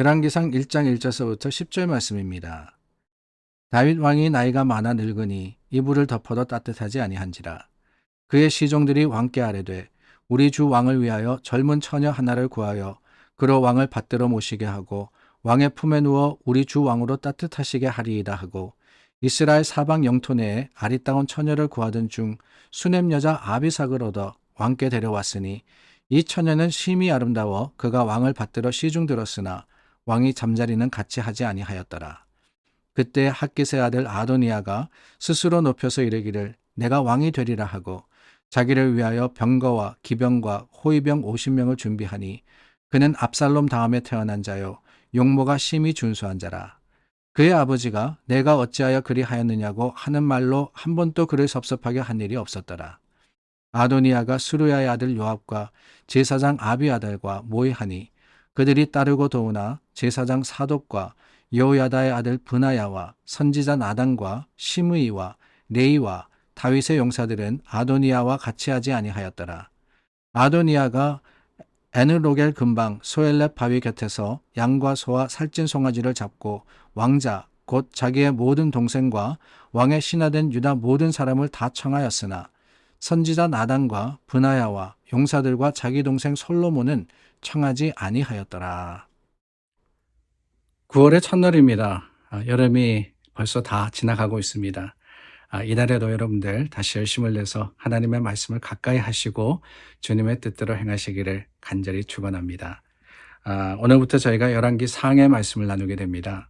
열왕기상 1장 1절서부터 10절 말씀입니다. 다윗 왕이 나이가 많아 늙으니 이불을 덮어도 따뜻하지 아니한지라. 그의 시종들이 왕께 아뢰되 우리 주 왕을 위하여 젊은 처녀 하나를 구하여 그로 왕을 받들어 모시게 하고 왕의 품에 누워 우리 주 왕으로 따뜻하시게 하리이다 하고 이스라엘 사방 영토 내에 아리따운 처녀를 구하던 중 수넴 여자 아비삭을 얻어 왕께 데려왔으니 이 처녀는 심히 아름다워 그가 왕을 받들어 시중들었으나 왕이 잠자리는 같이 하지 아니하였더라. 그때 학깃의 아들 아도니아가 스스로 높여서 이르기를 내가 왕이 되리라 하고 자기를 위하여 병거와 기병과 호위병 50명을 준비하니 그는 압살롬 다음에 태어난 자요 용모가 심히 준수한 자라. 그의 아버지가 내가 어찌하여 그리하였느냐고 하는 말로 한 번도 그를 섭섭하게 한 일이 없었더라. 아도니아가 수르야의 아들 요압과 제사장 아비아달과 모의하니 그들이 따르고 도우나 제사장 사독과 여호야다의 아들 브나야와 선지자 나단과 시므이와 레이와 다윗의 용사들은 아도니아와 같이 하지 아니하였더라. 아도니아가 에느로겔 근방 소엘렙 바위 곁에서 양과 소와 살찐 송아지를 잡고 왕자 곧 자기의 모든 동생과 왕의 신하된 유다 모든 사람을 다 청하였으나 선지자 나단과 브나야와 용사들과 자기 동생 솔로몬은 청하지 아니하였더라. 9월의 첫날입니다. 여름이 벌써 다 지나가고 있습니다. 이날에도 여러분들 다시 열심을 내서 하나님의 말씀을 가까이 하시고 주님의 뜻대로 행하시기를 간절히 축원합니다. 오늘부터 저희가 열왕기 상의 말씀을 나누게 됩니다.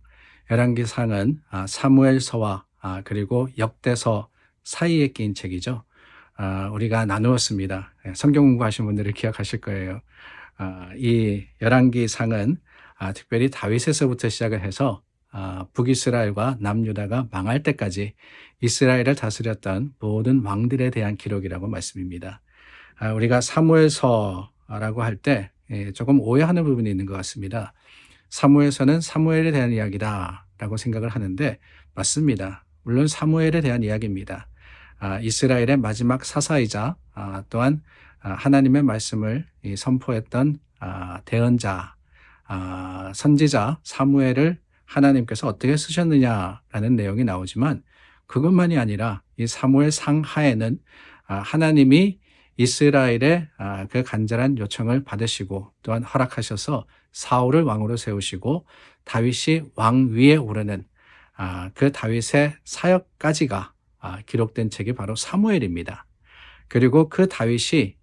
열왕기 상은 사무엘서와 그리고 역대서 사이에 끼인 책이죠. 우리가 나누었습니다. 성경 공부하신 분들은 기억하실 거예요. 이 열왕기 상은 특별히 다윗에서부터 시작을 해서 북이스라엘과 남유다가 망할 때까지 이스라엘을 다스렸던 모든 왕들에 대한 기록이라고 말씀입니다. 우리가 사무엘서라고 할 때 조금 오해하는 부분이 있는 것 같습니다. 사무엘서는 사무엘에 대한 이야기다 라고 생각을 하는데 맞습니다. 물론 사무엘에 대한 이야기입니다. 이스라엘의 마지막 사사이자 또한 하나님의 말씀을 선포했던 대언자, 선지자 사무엘을 하나님께서 어떻게 쓰셨느냐라는 내용이 나오지만 그것만이 아니라 이 사무엘 상하에는 하나님이 이스라엘의 그 간절한 요청을 받으시고 또한 허락하셔서 사울을 왕으로 세우시고 다윗이 왕 위에 오르는 그 다윗의 사역까지가 기록된 책이 바로 사무엘입니다. 그리고 그 다윗이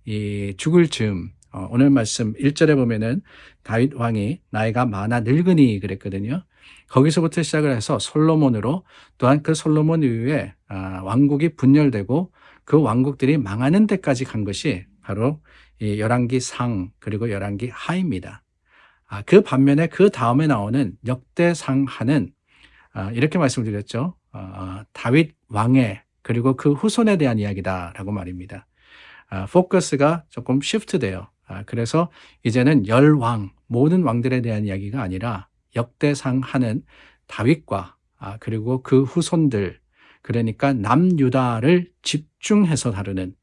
죽을 즈음 오늘 말씀 1절에 보면은 다윗 왕이 나이가 많아 늙으니 그랬거든요. 거기서부터 시작을 해서 솔로몬으로 또한 그 솔로몬 이후에 왕국이 분열되고 그 왕국들이 망하는 데까지 간 것이 바로 이 열왕기 상 그리고 열왕기 하입니다. 그 반면에 그 다음에 나오는 역대상하는 이렇게 말씀드렸죠. 다윗 왕의 그리고 그 후손에 대한 이야기다라고 말입니다. 포커스가 조금 시프트돼요. 그래서 이제는 열왕, 모든 왕들에 대한 이야기가 아니라 역대상하는 다윗과 그리고 그 후손들, 그러니까 남유다를 집중해서 다루는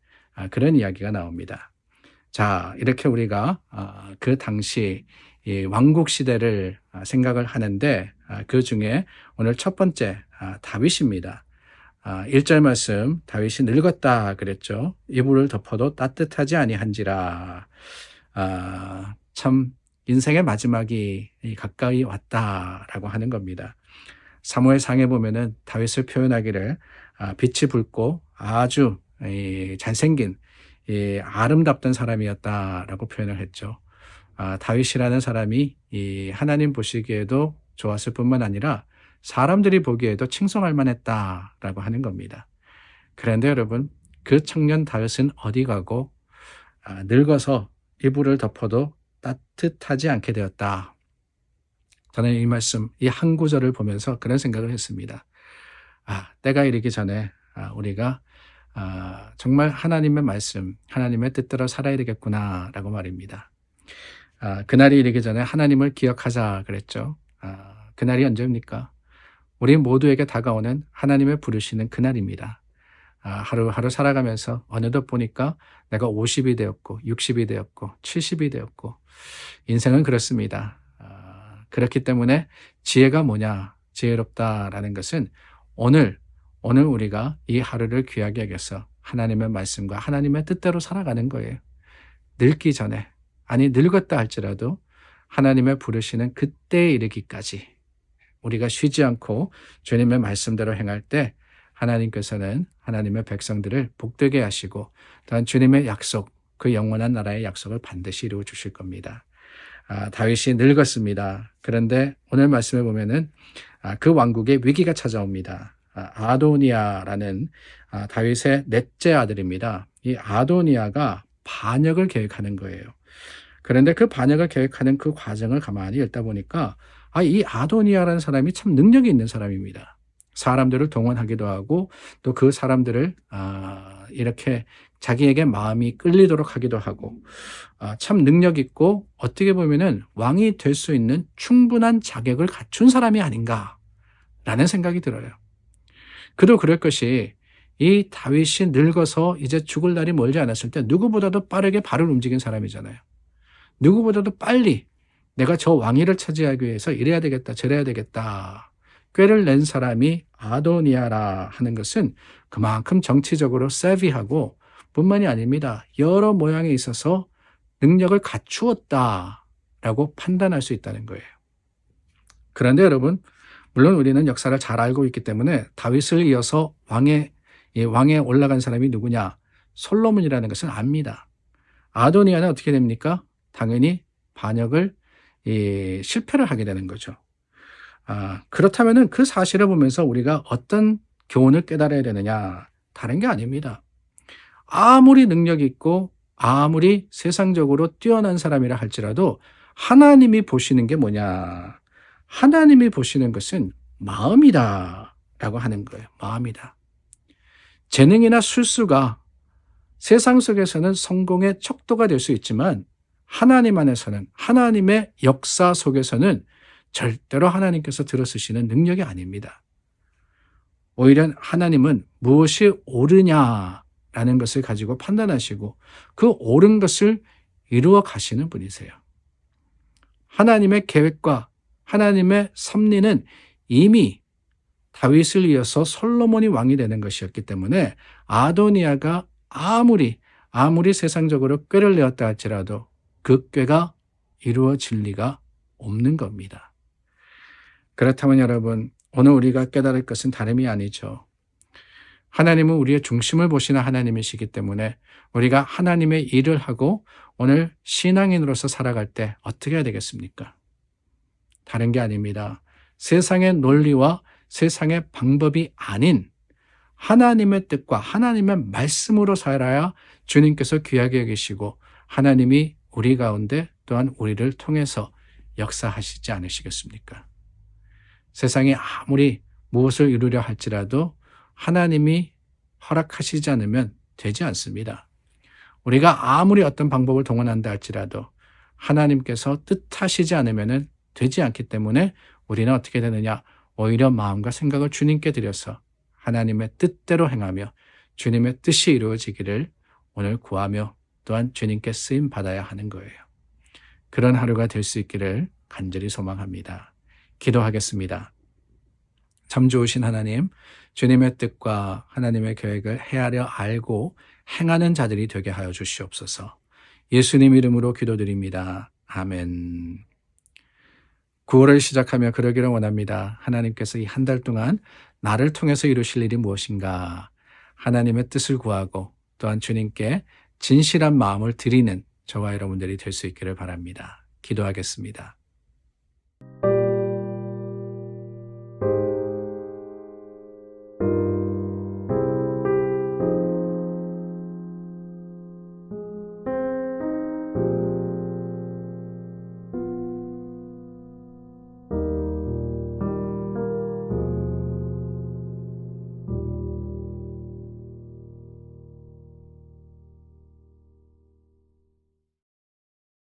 그런 이야기가 나옵니다. 자, 이렇게 우리가 그 당시 왕국 시대를 생각을 하는데 그 중에 오늘 첫 번째 다윗입니다. 1절 말씀 다윗이 늙었다 그랬죠. 이불을 덮어도 따뜻하지 아니한지라. 참 인생의 마지막이 가까이 왔다라고 하는 겁니다. 사무엘상에 보면은 다윗을 표현하기를 빛이 붉고 아주 잘생긴 아름답던 사람이었다라고 표현을 했죠. 다윗이라는 사람이 하나님 보시기에도 좋았을 뿐만 아니라 사람들이 보기에도 칭송할 만했다라고 하는 겁니다. 그런데 여러분, 그 청년 다윗은 어디 가고 늙어서 이불을 덮어도 따뜻하지 않게 되었다. 저는 이 말씀, 이 한 구절을 보면서 그런 생각을 했습니다. 때가 이르기 전에 우리가 정말 하나님의 말씀, 하나님의 뜻대로 살아야 되겠구나라고 말입니다. 그날이 이르기 전에 하나님을 기억하자 그랬죠. 그날이 언제입니까? 우리 모두에게 다가오는 하나님의 부르시는 그날입니다. 하루하루 살아가면서 어느덧 보니까 내가 50이 되었고 60이 되었고 70이 되었고 인생은 그렇습니다. 그렇기 때문에 지혜가 뭐냐? 지혜롭다라는 것은 오늘 우리가 이 하루를 귀하게 여겨서 하나님의 말씀과 하나님의 뜻대로 살아가는 거예요. 늙기 전에, 아니 늙었다 할지라도 하나님의 부르시는 그때에 이르기까지 우리가 쉬지 않고 주님의 말씀대로 행할 때 하나님께서는 하나님의 백성들을 복되게 하시고 또한 주님의 약속, 그 영원한 나라의 약속을 반드시 이루어 주실 겁니다. 다윗이 늙었습니다. 그런데 오늘 말씀에 보면은 그 왕국에 위기가 찾아옵니다. 아도니아라는 다윗의 넷째 아들입니다. 이 아도니아가 반역을 계획하는 거예요. 그런데 그 반역을 계획하는 그 과정을 가만히 읽다 보니까 이 아도니아라는 사람이 참 능력이 있는 사람입니다. 사람들을 동원하기도 하고 또 그 사람들을 이렇게 자기에게 마음이 끌리도록 하기도 하고 참 능력 있고 어떻게 보면은 왕이 될 수 있는 충분한 자격을 갖춘 사람이 아닌가라는 생각이 들어요. 그도 그럴 것이 이 다윗이 늙어서 이제 죽을 날이 멀지 않았을 때 누구보다도 빠르게 발을 움직인 사람이잖아요. 누구보다도 빨리 내가 저 왕위를 차지하기 위해서 이래야 되겠다, 저래야 되겠다. 꾀를 낸 사람이 아도니아라 하는 것은 그만큼 정치적으로 세비하고 뿐만이 아닙니다. 여러 모양에 있어서 능력을 갖추었다라고 판단할 수 있다는 거예요. 그런데 여러분, 물론 우리는 역사를 잘 알고 있기 때문에 다윗을 이어서 왕에 올라간 사람이 누구냐? 솔로몬이라는 것을 압니다. 아도니아는 어떻게 됩니까? 당연히 반역을 실패를 하게 되는 거죠. 그렇다면은 그 사실을 보면서 우리가 어떤 교훈을 깨달아야 되느냐? 다른 게 아닙니다. 아무리 능력이 있고 아무리 세상적으로 뛰어난 사람이라 할지라도 하나님이 보시는 게 뭐냐? 하나님이 보시는 것은 마음이다 라고 하는 거예요. 마음이다. 재능이나 술수가 세상 속에서는 성공의 척도가 될 수 있지만 하나님 안에서는, 하나님의 역사 속에서는 절대로 하나님께서 들어쓰시는 능력이 아닙니다. 오히려 하나님은 무엇이 옳으냐라는 것을 가지고 판단하시고 그 옳은 것을 이루어 가시는 분이세요. 하나님의 계획과 하나님의 섭리는 이미 다윗을 이어서 솔로몬이 왕이 되는 것이었기 때문에 아도니아가 아무리 세상적으로 꾀를 내었다 할지라도 그 꾀가 이루어질 리가 없는 겁니다. 그렇다면 여러분, 오늘 우리가 깨달을 것은 다름이 아니죠. 하나님은 우리의 중심을 보시는 하나님이시기 때문에 우리가 하나님의 일을 하고 오늘 신앙인으로서 살아갈 때 어떻게 해야 되겠습니까? 다른 게 아닙니다. 세상의 논리와 세상의 방법이 아닌 하나님의 뜻과 하나님의 말씀으로 살아야 주님께서 귀하게 여기시고 하나님이 우리 가운데 또한 우리를 통해서 역사하시지 않으시겠습니까? 세상이 아무리 무엇을 이루려 할지라도 하나님이 허락하시지 않으면 되지 않습니다. 우리가 아무리 어떤 방법을 동원한다 할지라도 하나님께서 뜻하시지 않으면 되지 않기 때문에 우리는 어떻게 되느냐? 오히려 마음과 생각을 주님께 드려서 하나님의 뜻대로 행하며 주님의 뜻이 이루어지기를 오늘 구하며 또한 주님께 쓰임 받아야 하는 거예요. 그런 하루가 될 수 있기를 간절히 소망합니다. 기도하겠습니다. 참 좋으신 하나님, 주님의 뜻과 하나님의 계획을 헤아려 알고 행하는 자들이 되게 하여 주시옵소서. 예수님 이름으로 기도드립니다. 아멘. 9월을 시작하며 그러기를 원합니다. 하나님께서 이 한 달 동안 나를 통해서 이루실 일이 무엇인가? 하나님의 뜻을 구하고 또한 주님께 진실한 마음을 드리는 저와 여러분들이 될 수 있기를 바랍니다. 기도하겠습니다.